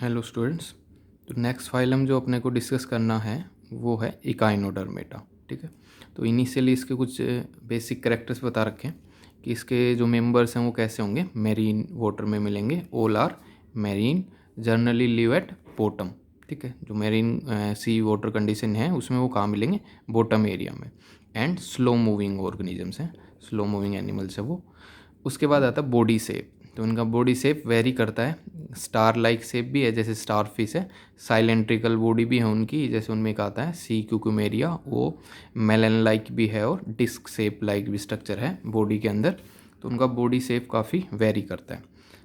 Hello students. तो next phylum जो अपने को डिस्कस करना है वो है इकाइनोडर्मेटा। ठीक है, तो इनिशियली इसके कुछ बेसिक कैरेक्टर्स बता रखे हैं कि इसके जो मेंबर्स हैं वो कैसे होंगे। मेरीन वाटर में मिलेंगे, all are marine, generally live at bottom. ठीक है, जो मेरीन सी वाटर कंडीशन है उसमें वो कहाँ मिलेंगे, बॉटम एरिया में। एंड स्लो मूविंग ऑर्गेनिजम्स हैं, स्लो मूविंग एनिमल्स है वो। उसके बाद आता है बॉडी शेप। तो उनका बॉडी शेप वेरी करता है, स्टार लाइक शेप भी है जैसे स्टार फिश है, साइलेंट्रिकल बॉडी भी है उनकी जैसे उनमें एक आता है सी क्यूकुमेरिया, वो मेलन लाइक भी है और डिस्क शेप लाइक भी स्ट्रक्चर है बॉडी के अंदर। तो उनका बॉडी शेप काफ़ी वेरी करता है।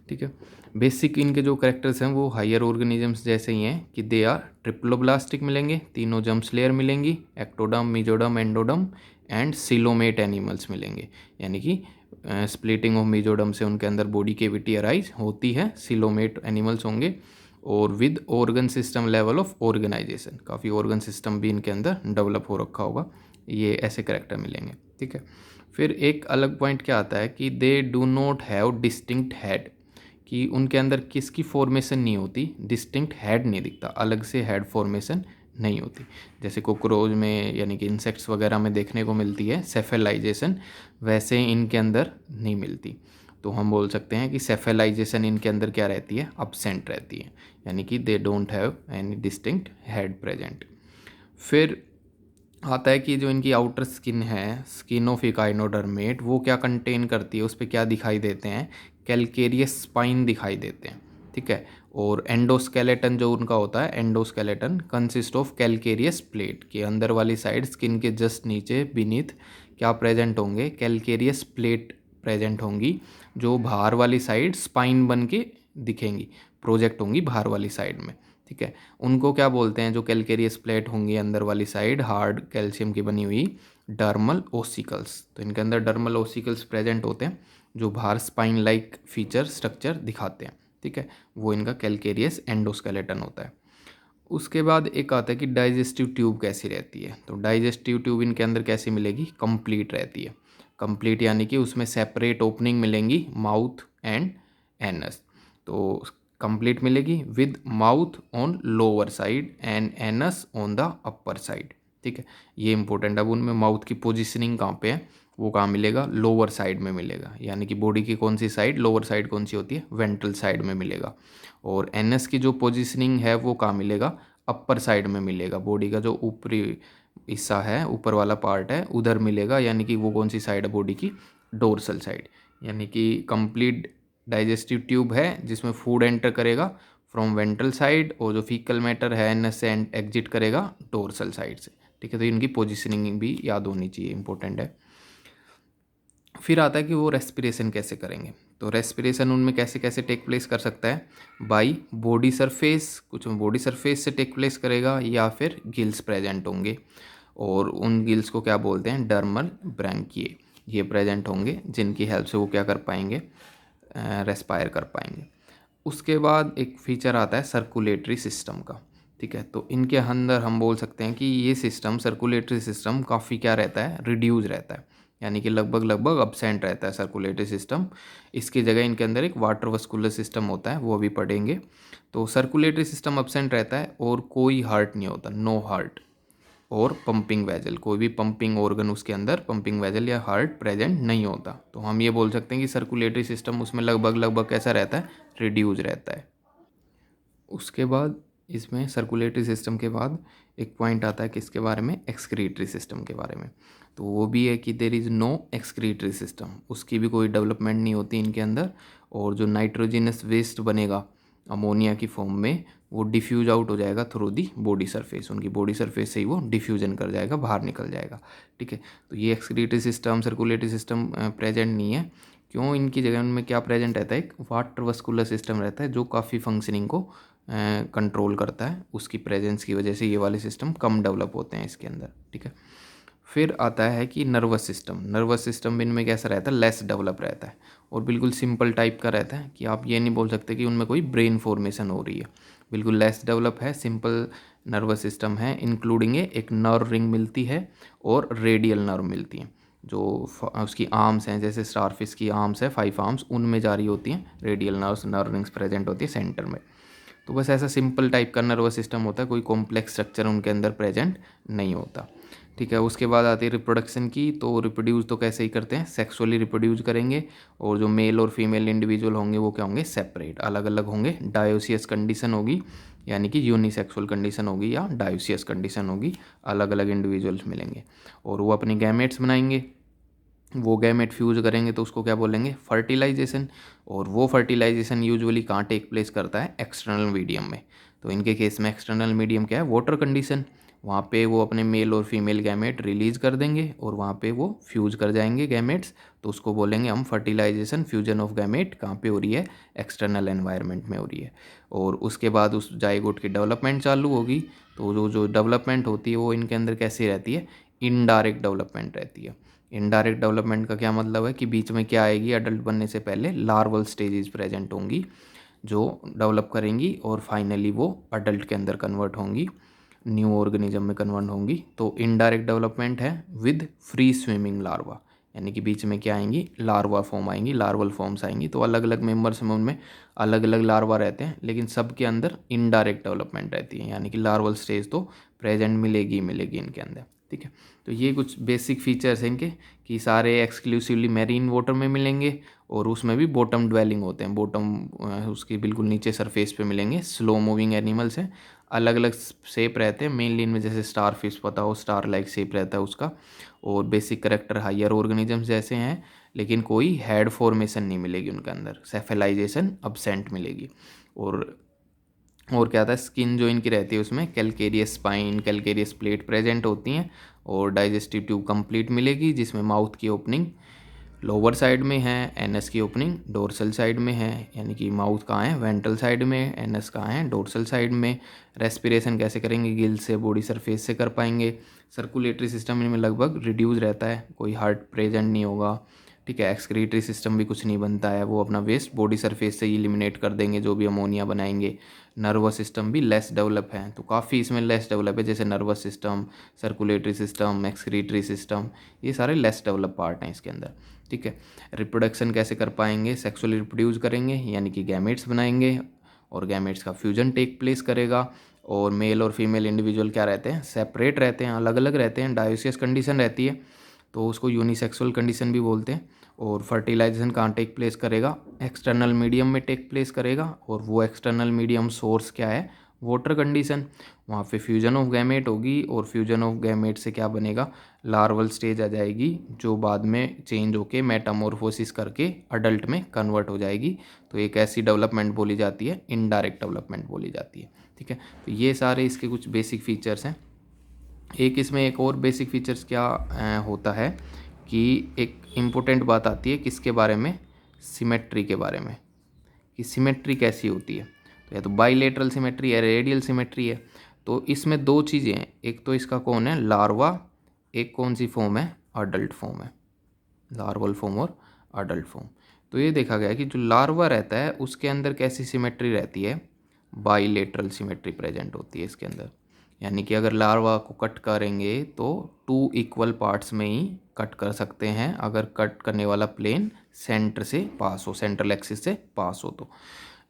ठीक है, बेसिक इनके जो करेक्टर्स हैं वो हायर ऑर्गेनिजम्स जैसे ही हैं कि दे आर ट्रिप्लोब्लास्टिक मिलेंगे, तीनों जम्प्स लेयर मिलेंगी, ectoderm, mesoderm, एंडोडम and coelomate animals मिलेंगे। यानी कि स्प्लिटिंग ऑफ मीजोडम से उनके अंदर बॉडी केविटी अराइज होती है, सिलोमेट एनिमल्स होंगे। और with organ system level of organisation, काफ़ी ऑर्गन सिस्टम भी इनके अंदर डेवलप हो रखा होगा, ये ऐसे करेक्टर मिलेंगे। ठीक है, फिर एक अलग पॉइंट क्या आता है कि they do not have distinct head, कि उनके अंदर किसकी फॉर्मेशन नहीं होती, डिस्टिंक्ट हेड नहीं दिखता, अलग से हेड फॉर्मेशन नहीं होती। जैसे कोक्रोच में यानी कि इंसेक्ट्स वगैरह में देखने को मिलती है सेफेलाइजेशन, वैसे इनके अंदर नहीं मिलती। तो हम बोल सकते हैं कि सेफेलाइजेशन इनके अंदर क्या रहती है, अब्सेंट रहती है, यानी कि they don't have any distinct head present. फिर आता है कि जो इनकी आउटर स्किन है, स्किन ऑफ इकाइनोडर्मेट, वो क्या कंटेन करती है, उस पर क्या दिखाई देते हैं, कैलकेरियस स्पाइन दिखाई देते हैं। ठीक है, और एंडोस्केलेटन जो उनका होता है, endoskeleton consist of calcareous plate, के अंदर वाली साइड स्किन के जस्ट नीचे बीनीथ क्या प्रेजेंट होंगे, कैलकेरियस प्लेट प्रेजेंट होंगी, जो बाहर वाली साइड स्पाइन बन के दिखेंगी, प्रोजेक्ट होंगी बाहर वाली साइड में। ठीक है, उनको क्या बोलते हैं, जो कैलकेरियस प्लेट होंगी अंदर वाली साइड हार्ड कैल्शियम की बनी हुई, डर्मल ओसिकल्स। तो इनके अंदर डर्मल ओसिकल्स प्रेजेंट होते हैं जो बाहर स्पाइन लाइक फीचर स्ट्रक्चर दिखाते हैं। ठीक है, वो इनका कैलकेरियस एंडोस्केलेटन होता है। उसके बाद एक आता है कि डाइजेस्टिव ट्यूब कैसी रहती है। तो डाइजेस्टिव ट्यूब इनके अंदर कैसी मिलेगी, कंप्लीट रहती है। कंप्लीट यानी कि उसमें सेपरेट ओपनिंग मिलेंगी, माउथ एंड एनस। तो कंप्लीट मिलेगी with mouth on lower side and anus on the upper side. ठीक है, ये इंपॉर्टेंट। अब उनमें माउथ की पोजिशनिंग कहाँ पे है, वो कहाँ मिलेगा, लोअर साइड में मिलेगा। यानी कि बॉडी की कौन सी साइड, लोअर साइड कौन सी होती है, वेंट्रल साइड में मिलेगा। और एनएस की जो पोजीशनिंग है वो कहाँ मिलेगा, अपर साइड में मिलेगा। बॉडी का जो ऊपरी हिस्सा है, ऊपर वाला पार्ट है, उधर मिलेगा। यानी कि वो कौन सी साइड है बॉडी की, डोर्सल साइड। यानी कि कंप्लीट डाइजेस्टिव ट्यूब है जिसमें फूड एंटर करेगा फ्रॉम वेंट्रल साइड, और जो फीकल मैटर है एनएस से एग्जिट करेगा डोर्सल साइड से। ठीक है, तो इनकी पोजिशनिंग भी याद होनी चाहिए, इंपॉर्टेंट है। फिर आता है कि वो रेस्पिरेशन कैसे करेंगे। तो रेस्पिरेशन उनमें कैसे कैसे टेक प्लेस कर सकता है, बाई बॉडी सरफेस, कुछ में बॉडी सरफेस से टेक प्लेस करेगा, या फिर गिल्स प्रेजेंट होंगे। और उन गिल्स को क्या बोलते हैं, डर्मल ब्रैंकिए, ये प्रेजेंट होंगे जिनकी हेल्प से वो क्या कर पाएंगे, रेस्पायर कर पाएंगे। उसके बाद एक फीचर आता है सर्कुलेटरी सिस्टम का। ठीक है, तो इनके अंदर हम बोल सकते हैं कि ये सिस्टम, सर्कुलेटरी सिस्टम काफ़ी क्या रहता है, रिड्यूस रहता है। यानी कि लगभग लगभग अब्सेंट रहता है सर्कुलेटरी सिस्टम। इसकी जगह इनके अंदर एक वाटर वस्कुलर सिस्टम होता है, वो अभी पढ़ेंगे। तो सर्कुलेटरी सिस्टम अब्सेंट रहता है और कोई हार्ट नहीं होता, नो हार्ट। और पंपिंग वेजल, कोई भी पंपिंग ऑर्गन उसके अंदर, पंपिंग वेजल या हार्ट प्रेजेंट नहीं होता। तो हम ये बोल सकते हैं कि सर्कुलेटरी सिस्टम उसमें लगभग लगभग कैसा रहता है, रिड्यूस रहता है। उसके बाद इसमें सर्कुलेटरी सिस्टम के बाद एक पॉइंट आता है किसके बारे में, एक्सक्रीटरी सिस्टम के बारे में। तो वो भी है कि there is no excretory system, उसकी भी कोई डेवलपमेंट नहीं होती इनके अंदर। और जो नाइट्रोजिनस वेस्ट बनेगा अमोनिया की फॉर्म में, वो डिफ्यूज आउट हो जाएगा थ्रू दी बॉडी सरफेस, उनकी बॉडी सरफेस से ही वो डिफ्यूजन कर जाएगा, बाहर निकल जाएगा। ठीक है, तो ये excretory system, circulatory system present नहीं है। क्यों, इनकी जगह उनमें क्या प्रेजेंट रहता है, एक वाटर वस्कुलर सिस्टम रहता है जो काफ़ी फंक्शनिंग को कंट्रोल करता है। उसकी प्रेजेंस की वजह से ये वाले सिस्टम कम डेवलप होते हैं इसके अंदर। ठीक है, फिर आता है कि नर्वस सिस्टम। नर्वस सिस्टम इनमें कैसा रहता है, लेस डेवलप रहता है और बिल्कुल सिंपल टाइप का रहता है, कि आप ये नहीं बोल सकते कि उनमें कोई ब्रेन फॉर्मेशन हो रही है। बिल्कुल लेस डेवलप है, सिंपल नर्वस सिस्टम है। इंक्लूडिंग एक नर्व रिंग मिलती है और रेडियल नर्व मिलती हैं, जो उसकी आर्म्स हैं, जैसे स्टारफिश की आर्म्स है 5 आर्म्स, उनमें जारी होती हैं radial nerves, nerve rings present होती है सेंटर में। तो बस ऐसा सिंपल टाइप का नर्वस सिस्टम होता है, कोई कॉम्प्लेक्स स्ट्रक्चर उनके अंदर प्रेजेंट नहीं होता, ठीक है। उसके बाद आती है रिप्रोडक्शन की। तो रिप्रोड्यूस तो कैसे ही करते हैं, सेक्सुअली रिप्रोड्यूस करेंगे, और जो मेल और फीमेल इंडिविजुअल होंगे वो क्या होंगे, सेपरेट, अलग अलग होंगे। डायोसियस कंडीशन होगी, यानी कि यूनिसेक्सुअल कंडीशन होगी या डायोसियस कंडीशन होगी, अलग अलग इंडिविजुअल्स मिलेंगे और वो अपने गैमेट्स बनाएंगे। वो गैमेट फ्यूज करेंगे तो उसको क्या बोलेंगे, फर्टिलाइजेशन। और वो फर्टिलाइजेशन यूजुअली कहाँ टेक प्लेस करता है, एक्सटर्नल मीडियम में। तो इनके केस में एक्सटर्नल मीडियम क्या है, वाटर कंडीशन। वहाँ पे वो अपने मेल और फीमेल गैमेट रिलीज कर देंगे और वहाँ पे वो फ्यूज कर जाएंगे गैमेट्स, तो उसको बोलेंगे हम फर्टिलाइजेशन। फ्यूजन ऑफ गैमेट कहाँ पे हो रही है, एक्सटर्नल एनवायरनमेंट में हो रही है। और उसके बाद उस जाइगोट की डेवलपमेंट चालू होगी। तो जो जो डेवलपमेंट होती है वो इनके अंदर कैसी रहती है, इनडायरेक्ट डेवलपमेंट रहती है। इनडायरेक्ट डेवलपमेंट का क्या मतलब है कि बीच में क्या आएगी, अडल्ट बनने से पहले लार्वल स्टेजेस प्रेजेंट होंगी जो डेवलप करेंगी और फाइनली वो अडल्ट के अंदर कन्वर्ट होंगी, न्यू ऑर्गेनिज्म में कन्वर्ट होंगी। तो इनडायरेक्ट डेवलपमेंट है विद फ्री स्विमिंग लार्वा, यानी कि बीच में क्या आएंगी, लार्वा फॉर्म आएंगी, लार्वल फॉर्म्स आएंगी। तो अलग अलग मेंबर्स में उनमें अलग अलग लार्वा रहते हैं, लेकिन सबके अंदर इनडायरेक्ट डेवलपमेंट रहती है, यानी कि लार्वल स्टेज तो प्रेजेंट मिलेगी मिलेगी इनके अंदर, ठीक है। तो ये कुछ बेसिक फीचर्स हैं इनके कि सारे एक्सक्लूसिवली मैरीन वाटर में मिलेंगे और उसमें भी बॉटम ड्वेलिंग होते हैं, बॉटम उसके बिल्कुल नीचे सरफेस पे मिलेंगे। स्लो मूविंग एनिमल्स हैं, अलग अलग शेप रहते हैं, मेनली इनमें जैसे स्टार फिश पता हो, स्टार लाइक शेप रहता है उसका। और बेसिक करेक्टर हायर ऑर्गेनिजम्स जैसे हैं, लेकिन कोई हेड फॉर्मेशन नहीं मिलेगी उनके अंदर, सेफेलाइजेशन अब्सेंट मिलेगी। और क्या था, स्किन जो इनकी रहती है उसमें calcareous spine, calcareous plate present होती हैं और डाइजेस्टिव ट्यूब कंप्लीट मिलेगी, जिसमें माउथ की ओपनिंग लोअर साइड में है, एनएस की ओपनिंग डोर्सल साइड में है, यानी कि माउथ कहाँ है, वेंट्रल साइड में, एनएस कहाँ है, डोर्सल साइड में। रेस्पिरेशन कैसे करेंगे, गिल से, बॉडी सरफेस से कर पाएंगे। सर्कुलेटरी सिस्टम इनमें लगभग रिड्यूस रहता है, कोई हार्ट प्रेजेंट नहीं होगा, ठीक है। एक्सक्रीटरी सिस्टम भी कुछ नहीं बनता है, वो अपना वेस्ट बॉडी सरफेस से ही एलिमिनेट कर देंगे जो भी अमोनिया बनाएंगे। नर्वस सिस्टम भी लेस डेवलप है, तो काफ़ी इसमें लेस डेवलप है, जैसे nervous system, circulatory system, excretory system, ये सारे लेस डेवलप पार्ट हैं इसके अंदर, ठीक है। रिप्रोडक्शन कैसे कर पाएंगे, सेक्सुअली रिप्रोड्यूस करेंगे, यानी कि गैमेट्स बनाएंगे और गैमेट्स का फ्यूजन टेक प्लेस करेगा। और मेल और फीमेल इंडिविजुअल क्या रहते हैं, सेपरेट रहते हैं, अलग अलग रहते हैं, डायोसियस कंडीशन रहती है, तो उसको यूनिसेक्सुअल कंडीशन भी बोलते हैं। और फर्टिलाइजेशन कहाँ टेक प्लेस करेगा, एक्सटर्नल मीडियम में टेक प्लेस करेगा, और वो एक्सटर्नल मीडियम सोर्स क्या है, वाटर कंडीशन। वहाँ पे फ्यूजन ऑफ गैमेट होगी और फ्यूजन ऑफ गैमेट से क्या बनेगा, लार्वल स्टेज आ जाएगी, जो बाद में चेंज होके मेटामॉर्फोसिस करके अडल्ट में कन्वर्ट हो जाएगी। तो एक ऐसी डेवलपमेंट बोली जाती है, इनडायरेक्ट डेवलपमेंट बोली जाती है, ठीक है। तो ये सारे इसके कुछ बेसिक फीचर्स हैं। एक इसमें एक और बेसिक फीचर्स क्या होता है कि एक इम्पोर्टेंट बात आती है किसके बारे में, सिमेट्री के बारे में, कि सिमेट्री कैसी होती है। तो या तो बाइलेटरल सिमेट्री है, रेडियल सिमेट्री है। तो इसमें दो चीज़ें हैं, एक तो इसका कौन है, लार्वा, एक कौन सी फॉर्म है, अडल्ट फॉर्म है, लार्वल फॉर्म और अडल्ट फॉर्म। तो ये देखा गया कि जो लार्वा रहता है उसके अंदर कैसी सिमेट्री रहती है, बाइलेटरल सिमेट्री प्रेजेंट होती है इसके अंदर। यानी कि अगर लार्वा को कट करेंगे तो 2 इक्वल पार्ट्स में ही कट कर सकते हैं, अगर कट करने वाला प्लेन सेंटर से पास हो, सेंट्रल एक्सिस से पास हो तो।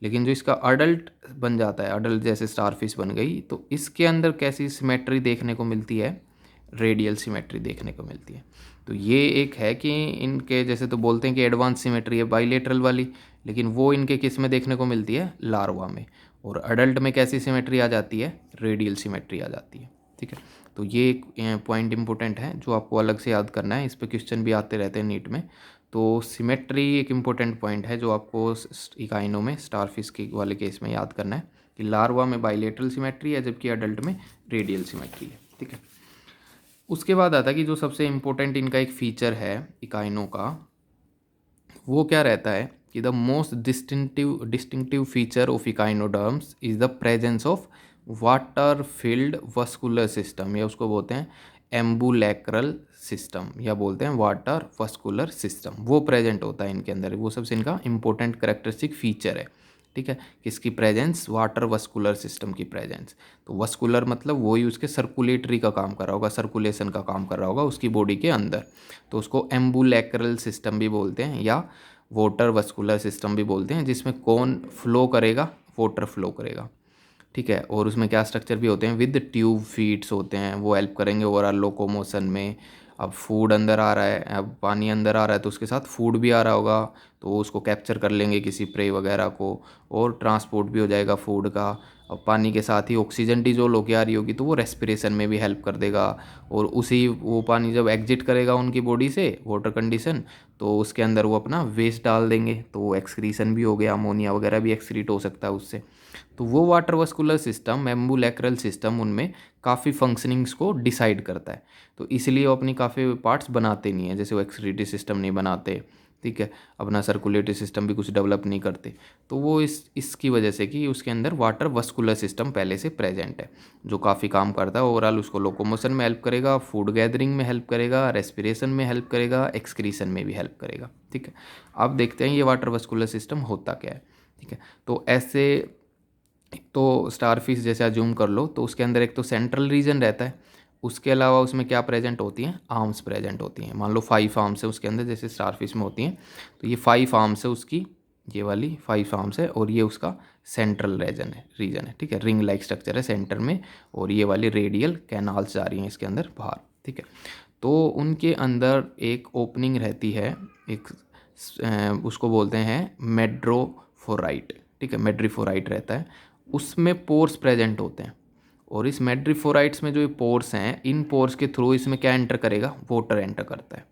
लेकिन जो इसका अडल्ट बन जाता है, अडल्ट जैसे स्टारफिश बन गई, तो इसके अंदर कैसी सिमेट्री देखने को मिलती है, रेडियल सिमेट्री देखने को मिलती है। तो ये एक है कि इनके जैसे तो बोलते हैं कि एडवांस सिमेट्री है बाइलेटरल वाली, लेकिन वो इनके किस में देखने को मिलती है, लार्वा में। और अडल्ट में कैसी सिमेट्री आ जाती है, रेडियल सिमेट्री आ जाती है, ठीक है। तो ये एक पॉइंट इंपॉर्टेंट है जो आपको अलग से याद करना है, इस पर क्वेश्चन भी आते रहते हैं नीट में। तो सिमेट्री एक इम्पोर्टेंट पॉइंट है जो आपको इकाइनों में स्टारफिश के वाले केस में याद करना है कि लार्वा में बाइलेटरल सिमेट्री है जबकि अडल्ट में रेडियल सिमेट्री है, ठीक है। उसके बाद आता है कि जो सबसे इम्पोर्टेंट इनका एक फीचर है इकाइनों का, वो क्या रहता है कि the most distinctive feature of echinoderms is the presence of water field vascular system, या उसको बोलते हैं एम्बुलेक्रल सिस्टम, या बोलते हैं वाटर वस्कुलर सिस्टम, वो प्रेजेंट होता है इनके अंदर। वो सबसे इनका इंपॉर्टेंट करेक्टरिस्टिक फीचर है, ठीक है। किसकी प्रेजेंस, वाटर वस्कुलर सिस्टम की प्रेजेंस। तो वस्कुलर मतलब वही उसके सर्कुलेटरी का काम कर रहा होगा, सर्कुलेशन का काम कर रहा होगा उसकी बॉडी के अंदर, तो उसको एम्बुलेक्रल सिस्टम भी बोलते हैं या वाटर वस्कुलर सिस्टम भी बोलते हैं, जिसमें कौन फ्लो करेगा, वाटर फ्लो करेगा। ठीक है। और उसमें क्या स्ट्रक्चर भी होते हैं, विद ट्यूब फीट्स होते हैं, वो हेल्प करेंगे ओवरऑल लोकोमोशन में। अब फूड अंदर आ रहा है, अब पानी अंदर आ रहा है तो उसके साथ फूड भी आ रहा होगा, तो उसको कैप्चर कर लेंगे किसी प्रे वगैरह को, और ट्रांसपोर्ट भी हो जाएगा फूड का। और पानी के साथ ही ऑक्सीजन डिजोल्व होकर आ रही होगी तो वो रेस्पिरेशन में भी हेल्प कर देगा। और उसी वो पानी जब एग्जिट करेगा उनकी बॉडी से वाटर कंडीशन, तो उसके अंदर वो अपना वेस्ट डाल देंगे, तो वो एक्सक्रीशन भी हो गया, अमोनिया वगैरह भी एक्सक्रीट हो सकता है उससे। तो वो water vascular system, ambulacral system, उनमें काफ़ी फंक्शनिंग्स को डिसाइड करता है। तो इसलिए वो अपनी काफ़ी पार्ट्स बनाते नहीं हैं, जैसे वो एक्सक्रीटरी सिस्टम नहीं बनाते, ठीक है, अपना सर्कुलेटरी सिस्टम भी कुछ डेवलप नहीं करते। तो वो इसकी वजह से कि उसके अंदर वाटर वस्कुलर सिस्टम पहले से प्रेजेंट है, जो काफ़ी काम करता है ओवरऑल। उसको लोकोमोशन में हेल्प करेगा, फूड गैदरिंग में हेल्प करेगा, रेस्पिरेशन में हेल्प करेगा, एक्सक्रीशन में भी हेल्प करेगा, ठीक है। अब देखते हैं ये वाटर वस्कुलर सिस्टम होता क्या है, ठीक है। तो ऐसे, तो स्टारफिश जैसे अज्यूम कर लो, तो उसके अंदर एक तो सेंट्रल रीजन रहता है, उसके अलावा उसमें क्या प्रेजेंट होती हैं, आर्म्स प्रेजेंट होती हैं। मान लो 5 आर्म्स है उसके अंदर, जैसे स्टारफिश में होती हैं, तो ये 5 आर्म्स है उसकी, ये वाली 5 आर्म्स है, और ये उसका सेंट्रल रीजन है, ठीक है। रिंग लाइक स्ट्रक्चर है सेंटर में, और ये वाली रेडियल कैनाल्स जा रही हैं इसके अंदर बाहर, ठीक है। तो उनके अंदर एक ओपनिंग रहती है, एक उसको बोलते हैं मेड्रोफोराइट, ठीक है, मेड्रीफोराइट रहता है, उसमें पोर्स प्रेजेंट होते हैं। और इस मेड्रीफोराइट्स में जो ये पोर्स हैं, इन पोर्स के थ्रू इसमें क्या एंटर करेगा, वाटर एंटर करता है।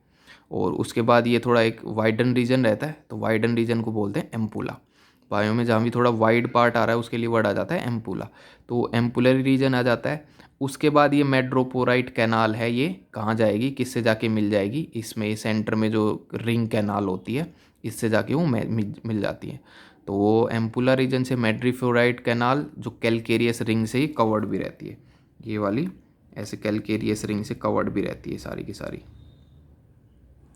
और उसके बाद ये थोड़ा एक वाइडन रीजन रहता है, तो वाइडन रीजन को बोलते हैं एम्पुला। बायो में जहाँ भी थोड़ा वाइड पार्ट आ रहा है उसके लिए वर्ड आ जाता है एम्पुला, तो एम्पुलरी रीजन आ जाता है। उसके बाद ये मेड्रोपोराइट कैनाल है, ये कहाँ जाएगी, किससे जाके मिल जाएगी, इसमें ये सेंटर में जो रिंग कैनाल होती है, इससे जाके वो मिल जाती है। तो वो एम्पुला रीजन से मेड्रीफोराइट कैनाल जो कैलकेरियस रिंग से ही कवर्ड भी रहती है, ये वाली ऐसे कैलकेरियस रिंग से कवर्ड भी रहती है सारी की सारी,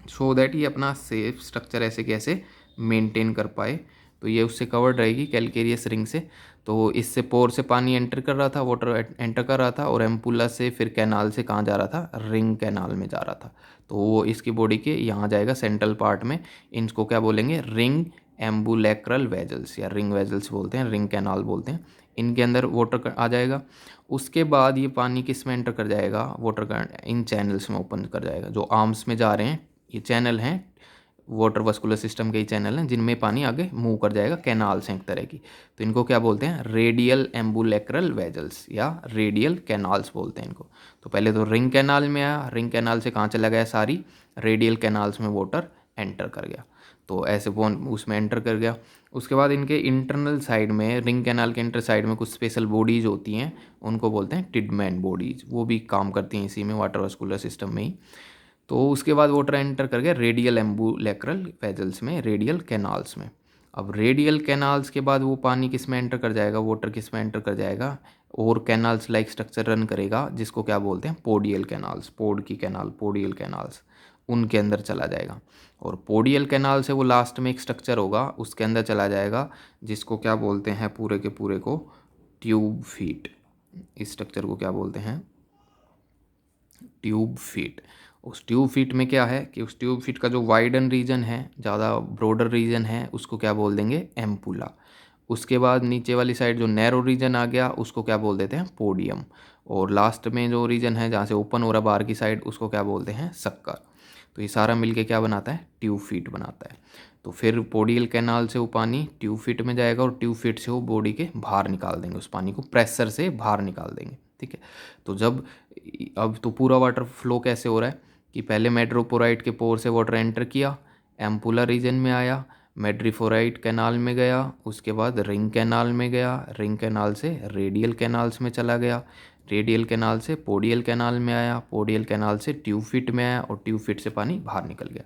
सो दैट ये अपना सेफ स्ट्रक्चर ऐसे कैसे मेंटेन कर पाए। तो ये उससे कवर्ड रहेगी कैलकेरियस रिंग से। तो इससे पोर से पानी एंटर कर रहा था, वाटर एंटर कर रहा था, और एम्पुला से फिर कैनाल से कहाँ जा रहा था, रिंग कैनाल में जा रहा था। तो वो इसकी बॉडी के यहाँ जाएगा सेंट्रल पार्ट में। इनको क्या बोलेंगे, रिंग एम्बुलेक्रल वेजल्स, या रिंग वेजल्स बोलते हैं, रिंग कैनाल बोलते हैं। इनके अंदर वाटर आ जाएगा। उसके बाद ये पानी किस में एंटर कर जाएगा, वाटर इन चैनल्स में ओपन कर जाएगा, जो आर्म्स में जा रहे हैं ये चैनल हैं, वाटर वस्कुलर सिस्टम के ही चैनल हैं, जिनमें पानी आगे मूव कर जाएगा, कैनाल्स हैं एक तरह की। तो इनको क्या बोलते हैं, रेडियल एम्बुलेक्रल वेजल्स या रेडियल कैनाल्स बोलते हैं इनको। तो पहले तो रिंग कैनाल में आया, रिंग कैनाल से कहाँ चला गया, सारी रेडियल कैनाल्स में वाटर एंटर कर गया, तो ऐसे वो उसमें एंटर कर गया। उसके बाद इनके इंटरनल साइड में, रिंग कैनाल के इंटर साइड में कुछ स्पेशल बॉडीज़ होती हैं, उनको बोलते हैं टिडमैन बॉडीज़, वो भी काम करती हैं इसी में, वाटर वस्कुलर सिस्टम में ही। तो उसके बाद वाटर एंटर कर गया रेडियल एम्बुलेक्रल वेजल्स में, रेडियल कैनाल्स में। अब रेडियल कैनाल्स के बाद वो पानी किस में एंटर कर जाएगा, वाटर किस में एंटर कर जाएगा, और कैनाल्स लाइक स्ट्रक्चर रन करेगा, जिसको क्या बोलते हैं, पोडियल कैनाल्स, पोड की कैनाल, पोडियल कैनाल्स, उनके अंदर चला जाएगा। और पोडियल कैनाल से वो लास्ट में एक स्ट्रक्चर होगा, उसके अंदर चला जाएगा, जिसको क्या बोलते हैं, पूरे के पूरे को ट्यूब फीट। इस स्ट्रक्चर को क्या बोलते हैं, ट्यूब फीट। उस ट्यूब फीट में क्या है कि उस ट्यूब फीट का जो वाइडन रीजन है, ज़्यादा ब्रॉडर रीजन है, उसको क्या बोल देंगे, एम्पुला। उसके बाद नीचे वाली साइड जो नैरो रीजन आ गया, उसको क्या बोल देते हैं, पोडियम। और लास्ट में जो रीजन है जहाँ से ओपन हो रहा बाहर की साइड, उसको क्या बोलते हैं, सक्कर। तो ये सारा मिलके क्या बनाता है, ट्यूब फीट बनाता है। तो फिर पोडियल कैनाल से वो पानी ट्यूब फीट में जाएगा, और ट्यूब फीट से वो बॉडी के बाहर निकाल देंगे, उस पानी को प्रेशर से बाहर निकाल देंगे, ठीक है। तो जब, अब तो पूरा वाटर फ्लो कैसे हो रहा है कि पहले मेड्रोपोराइट के पोर से वाटर एंटर किया, एम्पुला रीजन में आया, मेड्रीफोराइट कैनाल में गया, उसके बाद रिंग कैनाल में गया, रिंग कैनाल से रेडियल कैनाल्स में चला गया, रेडियल कैनाल से पोडियल कैनाल में आया, पोडियल कैनाल से ट्यूब फिट में आया, और ट्यूब फिट से पानी बाहर निकल गया।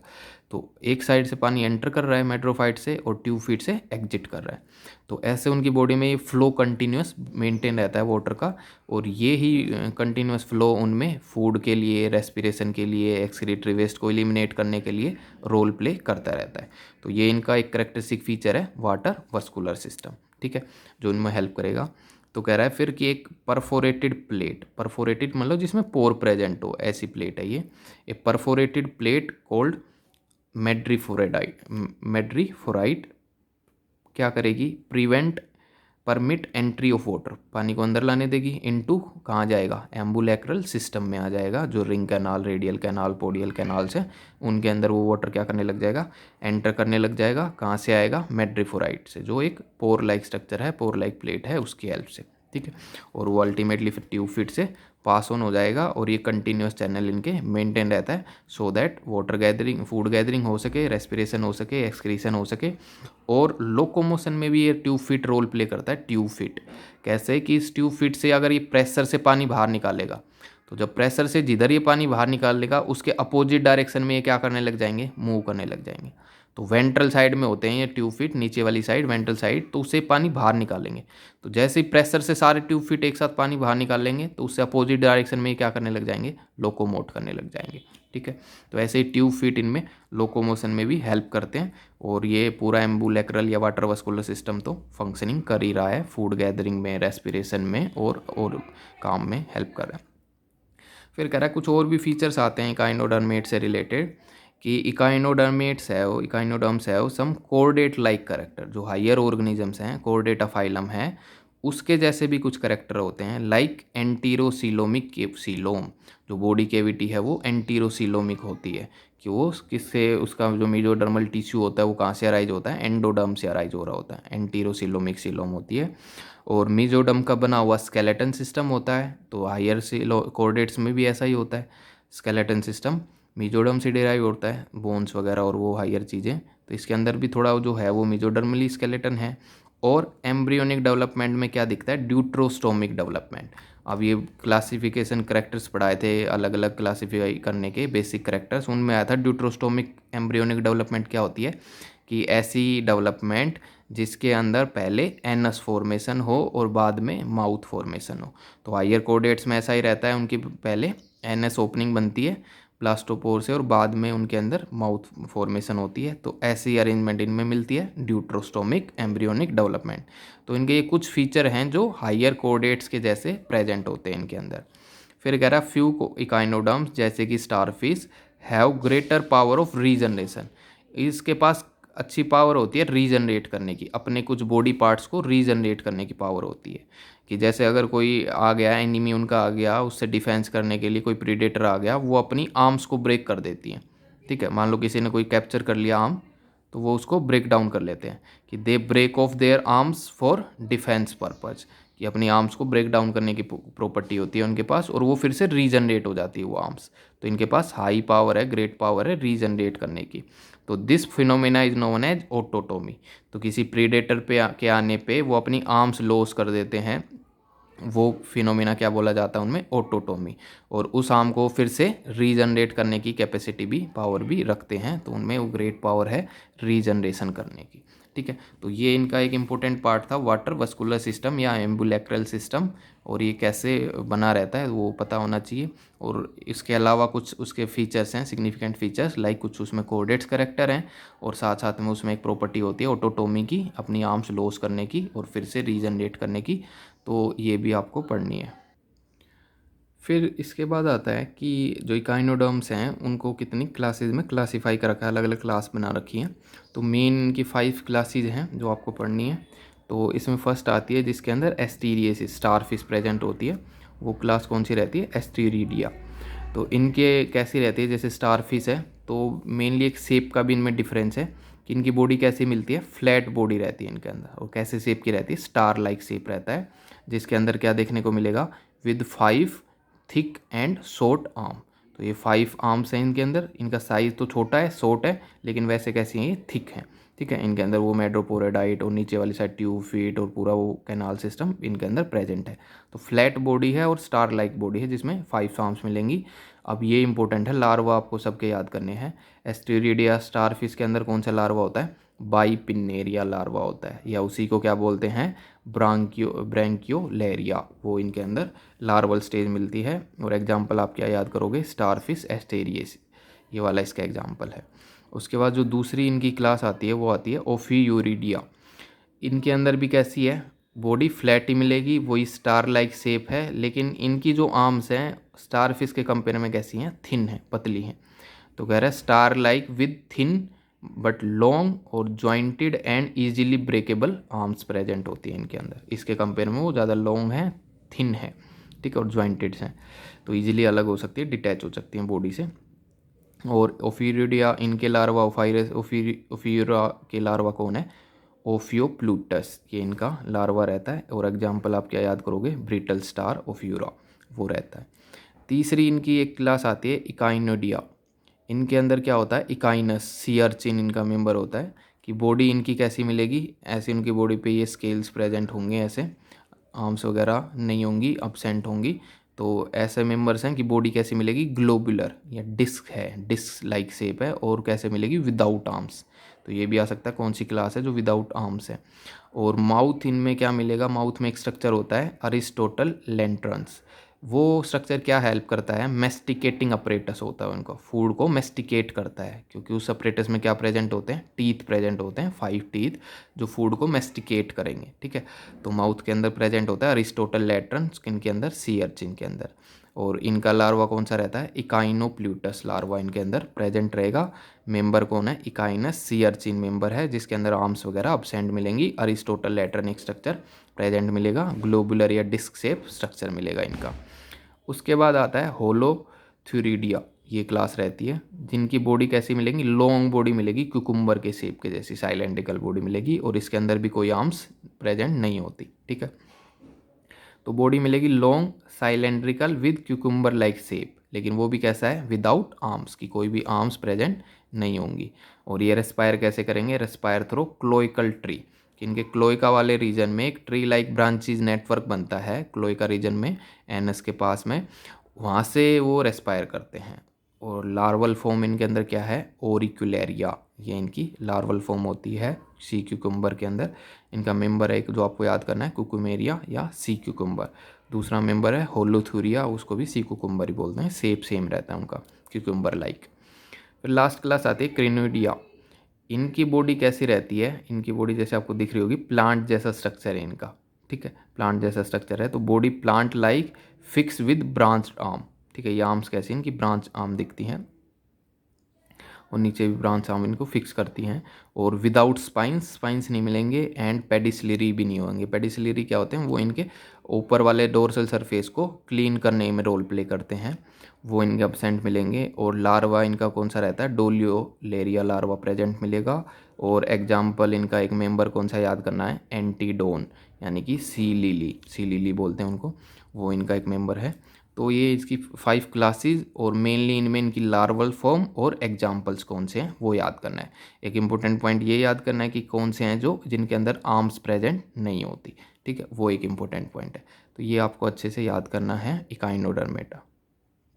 तो एक साइड से पानी एंटर कर रहा है मेट्रोफाइट से, और ट्यूब फिट से एग्जिट कर रहा है। तो ऐसे उनकी बॉडी में ये फ्लो कंटिन्यूस मेंटेन रहता है वाटर का, और ये ही कंटिन्यूस फ्लो उनमें फूड के लिए, रेस्पिरेशन के लिए, एक्सक्रीटरी वेस्ट को एलिमिनेट करने के लिए रोल प्ले करता रहता है। तो ये इनका एक करेक्टरिस्टिक फीचर है वाटर वस्कुलर सिस्टम, ठीक है, जो इनमें हेल्प करेगा। तो कह रहा है फिर कि एक परफोरेटेड प्लेट, परफोरेटेड मतलब जिसमें पोर प्रेजेंट हो, ऐसी प्लेट है ये। ए परफोरेटेड प्लेट कोल्ड मेड्रीफोराइट, मेड्रीफोराइट क्या करेगी, prevent permit entry of water, पानी को अंदर लाने देगी, इनटू कहाँ जाएगा, एम्बुलेक्रल सिस्टम में आ जाएगा, जो ring canal, radial canal, podial canals हैं उनके अंदर वो वाटर क्या करने लग जाएगा, एंटर करने लग जाएगा। कहाँ से आएगा, मेड्रिफोराइट से, जो एक पोर लाइक स्ट्रक्चर है, पोर लाइक प्लेट है, उसकी हेल्प से, ठीक है। और वो अल्टीमेटली फिर ट्यूब फिट से पास ऑन हो जाएगा और ये कंटिन्यूस चैनल इनके मेंटेन रहता है, so that water gathering, food gathering हो सके, रेस्पिरेशन हो सके, एक्सक्रीशन हो सके। और लोकोमोशन में भी ये ट्यूब फिट रोल प्ले करता है। ट्यूब फिट कैसे, कि इस ट्यूब फिट से अगर ये प्रेशर से पानी बाहर निकालेगा, तो जब प्रेशर से जिधर ये पानी बाहर निकालेगा उसके अपोजिट डायरेक्शन में ये क्या करने लग जाएंगे, मूव करने लग जाएंगे। तो वेंट्रल साइड में होते हैं ये ट्यूब फिट, नीचे वाली साइड वेंट्रल साइड, तो उससे पानी बाहर निकालेंगे। तो जैसे ही प्रेशर से सारे ट्यूब फिट एक साथ पानी बाहर निकाल लेंगे तो उससे अपोजिट डायरेक्शन में ये क्या करने लग जाएंगे, लोकोमोट करने लग जाएंगे, ठीक है। तो ऐसे ही ट्यूब फिट इनमें लोकोमोशन में भी हेल्प करते हैं। और ये पूरा एम्बुलेक्रल या वाटर वस्कुलर सिस्टम तो फंक्शनिंग कर ही रहा है, फूड गैदरिंग में, रेस्पिरेशन में और काम में हेल्प कर रहा है। फिर कह रहा है कुछ और भी फीचर्स आते हैं इकाइनोडर्मेट से रिलेटेड, कि इकाइनोडर्मेट्स है वो, इकाइनोडर्म्स है वो सम कोर्डेट लाइक करेक्टर, जो हायर ऑर्गेनिजम्स हैं, कोर्डेटा फाइलम है, उसके जैसे भी कुछ करेक्टर होते हैं, लाइक एंटीरोसिलोमिक सीलोम, जो बॉडी कैविटी है वो एंटीरोसिलोमिक होती है, कि वो किससे, उसका जो मेजोडर्मल टिश्यू होता है वो कहाँ से अराइज होता है, एंडोडर्म से अराइज हो रहा होता है, एंटीरोसिलोमिक सीलोम होती है। और मीजोडर्म का बना हुआ स्केलेटन सिस्टम होता है, तो हायर कोर्डेट्स में भी ऐसा ही होता है, स्केलेटन सिस्टम मीजोडर्म से डिराइव होता है, बोन्स वगैरह और वो हायर चीज़ें, तो इसके अंदर भी थोड़ा जो है वो मीजोडर्मली स्केलेटन है। और एम्ब्रियोनिक डेवलपमेंट में क्या दिखता है, ड्यूट्रोस्टोमिक डेवलपमेंट। अब ये क्लासिफिकेशन करेक्टर्स पढ़ाए थे अलग अलग क्लासीफाई करने के बेसिक करेक्टर्स, उनमें आया था ड्यूट्रोस्टोमिक एम्ब्रियोनिक डेवलपमेंट क्या होती है, कि ऐसी डेवलपमेंट जिसके अंदर पहले एनस फॉर्मेशन हो और बाद में माउथ फॉर्मेशन हो। तो हायर कोर्डेट्स में ऐसा ही रहता है, उनकी पहले एनएस ओपनिंग बनती है ब्लास्टोपोर से और बाद में उनके अंदर माउथ फॉर्मेशन होती है। तो ऐसी अरेंजमेंट इनमें मिलती है, ड्यूट्रोस्टोमिक एम्ब्रियोनिक डेवलपमेंट। तो इनके ये कुछ फीचर हैं जो हायर कोर्डेट्स के जैसे प्रेजेंट होते हैं इनके अंदर। फिर कह रहा है फ्यू इकाइनोडर्म्स जैसे कि starfish have greater power of regeneration, इसके पास अच्छी पावर होती है रीजनरेट करने की, अपने कुछ बॉडी पार्ट्स को रीजनरेट करने की पावर होती है। कि जैसे अगर कोई आ गया, एनिमी उनका आ गया, उससे डिफेंस करने के लिए कोई प्रीडेटर आ गया, वो अपनी आर्म्स को ब्रेक कर देती हैं, ठीक है। मान लो किसी ने कोई कैप्चर कर लिया आर्म, तो वो उसको ब्रेक डाउन कर लेते हैं, कि they break off their arms for defence purpose, कि अपनी आर्म्स को ब्रेक डाउन करने की प्रॉपर्टी होती है उनके पास, और वो फिर से रीजनरेट हो जाती है वो आर्म्स। तो इनके पास हाई पावर है, ग्रेट पावर है रीजनरेट करने की। तो this phenomena is known as autotomy. तो किसी प्रीडेटर के आने पे वो अपनी आर्म्स लॉस कर देते हैं, वो फिनोमेना क्या बोला जाता है उनमें, ऑटोटोमी। और उस आर्म को फिर से रीजनरेट करने की कैपेसिटी भी, पावर भी रखते हैं, तो उनमें वो ग्रेट पावर है रीजनरेशन करने की, ठीक है। तो ये इनका एक इम्पोर्टेंट पार्ट था, वाटर वस्कुलर सिस्टम या एम्बुलेक्रल सिस्टम, और ये कैसे बना रहता है वो पता होना चाहिए। और इसके अलावा कुछ उसके फीचर्स हैं, सिग्निफिकेंट फीचर्स, लाइक कुछ उसमें कोर्डेट्स करेक्टर हैं, और साथ साथ में उसमें एक प्रॉपर्टी होती है ऑटोटोमी की, अपनी आर्म्स लॉस करने की और फिर से रीजनरेट करने की। तो ये भी आपको पढ़नी है। फिर इसके बाद आता है कि जो इकाइनोडर्म्स हैं उनको कितनी क्लासेस में क्लासीफाई कर रखा है, अलग अलग क्लास बना रखी हैं। तो मेन इनकी 5 क्लासेज हैं जो आपको पढ़नी है। तो इसमें फर्स्ट आती है जिसके अंदर एस्टीरियसिस, स्टारफिश प्रेजेंट होती है, वो क्लास कौन सी रहती है, एस्टीरिडिया। तो इनके कैसी रहती है, जैसे स्टारफिश है तो मेनली एक शेप का भी इनमें डिफरेंस है, कि इनकी बॉडी कैसी मिलती है, फ्लैट बॉडी रहती है इनके अंदर, और कैसे शेप की रहती है, स्टार लाइक शेप रहता है, जिसके अंदर क्या देखने को मिलेगा, with 5 thick and short arm. तो ये 5 आर्म्स हैं इनके अंदर, इनका साइज तो छोटा है, शॉर्ट है, लेकिन वैसे कैसी हैं, ये थिक हैं, ठीक है। इनके अंदर वो मेड्रोपोरेडाइट और नीचे वाली साइड ट्यूब फीट और पूरा वो कैनाल सिस्टम इनके अंदर प्रेजेंट है। तो फ्लैट बॉडी है और स्टार लाइक बॉडी है जिसमें 5 आर्म्स मिलेंगी। अब ये इंपॉर्टेंट है, लार्वा आपको सबके याद करने हैं। एस्टेरिडिया स्टारफिश के अंदर कौन सा लार्वा होता है, बाइपिनेरिया लार्वा होता है, या उसी को क्या बोलते हैं, ब्रांकियोलेरिया, वो इनके अंदर लार्वल स्टेज मिलती है। और एग्जाम्पल आप क्या याद करोगे, स्टारफिश एस्टेरियस, ये वाला इसका एग्जाम्पल है। उसके बाद जो दूसरी इनकी क्लास आती है वो आती है ओफियूरिडिया। इनके अंदर भी कैसी है, बॉडी फ्लैट ही मिलेगी, वही स्टार लाइक शेप है, लेकिन इनकी जो आर्म्स हैं स्टारफिश के कंपेयर में कैसी हैं, थिन है, पतली हैं। तो कह रहा है star like with thin but long और jointed and easily breakable arms present होती है इनके अंदर। इसके कंपेयर में वो ज़्यादा लॉन्ग है, थिन है, ठीक है, और जॉइंटेड हैं, तो ईजिली अलग हो सकती है, डिटैच हो सकती हैं बॉडी से। और ओफिरिडिया इनके लार्वा, ओफिरा के लार्वा कौन है? ओफियोप्लूटस, ये इनका लार्वा रहता है। और एग्जाम्पल आप क्या याद करोगे? ब्रिटल स्टार ओफियूरा, वो रहता है। तीसरी इनकी एक क्लास आती है इकाइनोडिया। इनके अंदर क्या होता है? इकाइनस, सी अर्चिन इनका मेंबर होता है। कि बॉडी इनकी कैसी मिलेगी? ऐसे उनकी बॉडी पे ये स्केल्स प्रेजेंट होंगे, ऐसे आर्म्स वगैरह नहीं होंगी, absent होंगी। तो ऐसे मेंबर्स हैं कि बॉडी कैसी मिलेगी? ग्लोबुलर या डिस्क है, डिस्क लाइक शेप है। और कैसे मिलेगी? Without arms. तो ये भी आ सकता है कौन सी क्लास है जो विदाउट आर्म्स है। और माउथ इनमें क्या मिलेगा? माउथ में एक स्ट्रक्चर होता है अरिस्टोटल लेंट्रंस। वो स्ट्रक्चर क्या हेल्प करता है? मेस्टिकेटिंग अपरेटस होता है उनका, फूड को मेस्टिकेट करता है, क्योंकि उस अपरेटस में क्या प्रेजेंट होते हैं? टीथ प्रेजेंट होते हैं, 5 टीथ, जो फूड को मेस्टिकेट करेंगे, ठीक है। तो माउथ के अंदर प्रेजेंट होता है अरिस्टोटल लेट्रन, स्किन के अंदर सी अर्चिन के अंदर। और इनका लार्वा कौन सा रहता है? इकाइनोप्ल्यूटस लार्वा इनके अंदर प्रेजेंट रहेगा। मेंबर कौन है? इकाइनस, सी अर्चिन मेंबर है, जिसके अंदर आर्म्स वगैरह absent मिलेंगी। अरिस्टोटल लेट्रन एक स्ट्रक्चर प्रेजेंट मिलेगा, ग्लोबुलर या डिस्क शेप स्ट्रक्चर मिलेगा इनका। उसके बाद आता है होलोथ्यूरिडिया, ये क्लास रहती है, जिनकी बॉडी कैसी मिलेगी? लॉन्ग बॉडी मिलेगी, क्यूकुम्बर के शेप के जैसी साइलेंड्रिकल बॉडी मिलेगी। और इसके अंदर भी कोई आर्म्स प्रेजेंट नहीं होती, ठीक है। तो बॉडी मिलेगी long cylindrical with cucumber like shape, लेकिन वो भी कैसा है? विदाउट आर्म्स, की कोई भी आर्म्स प्रेजेंट नहीं होंगी। और ये रेस्पायर कैसे करेंगे? रेस्पायर थ्रू क्लोइकल ट्री, कि इनके क्लोइका वाले रीजन में एक ट्री लाइक ब्रांचेज नेटवर्क बनता है क्लोइका रीजन में, एनस के पास में, वहाँ से वो रेस्पायर करते हैं। और लार्वल फॉर्म इनके अंदर क्या है? ओरिकुलेरिया, ये इनकी लार्वल फॉर्म होती है सी क्यूकुम्बर के अंदर। इनका मेंबर है एक जो आपको याद करना है, कुकुमेरिया या सी क्यूकुम्बर। दूसरा मेंबर है होलोथूरिया, उसको भी सी क्यूकुम्बर ही बोलते हैं, शेप सेम रहता है उनका, क्यूकुम्बर लाइक। फिर लास्ट क्लास आती है क्रेनोइडिया। इनकी बॉडी कैसी रहती है? इनकी बॉडी जैसे आपको दिख रही होगी, प्लांट जैसा स्ट्रक्चर है इनका, ठीक है, प्लांट जैसा स्ट्रक्चर है। तो body plant like fix with branched arm, ठीक है। ये आर्म्स कैसी? इनकी ब्रांच आर्म दिखती हैं, और नीचे भी ब्रांच आर्म इनको फिक्स करती हैं। और विदाउट स्पाइंस, स्पाइंस नहीं मिलेंगे, एंड पेडिसिलरी भी नहीं होंगे। पेडिसिलरी क्या होते हैं? वो इनके ऊपर वाले डोर्सल सरफेस को क्लीन करने में रोल प्ले करते हैं, वो इनके absent मिलेंगे। और लार्वा इनका कौन सा रहता है? डोलियोलेरिया लार्वा प्रेजेंट मिलेगा। और एग्जाम्पल इनका एक मेंबर कौन सा याद करना है? एंटीडोन, यानी कि सी लिली, सी लिली बोलते हैं उनको, वो इनका एक मेंबर है। तो ये इसकी 5 क्लासेस, और मेनली इनमें इनकी लार्वल फॉर्म और एग्जाम्पल्स कौन से हैं वो याद करना है। एक इंपॉर्टेंट पॉइंट ये याद करना है कि कौन से हैं जो जिनके अंदर आर्म्स प्रेजेंट नहीं होती, ठीक है, वो एक इंपॉर्टेंट पॉइंट है। तो ये आपको अच्छे से याद करना है इकाइनोडर्मेटा।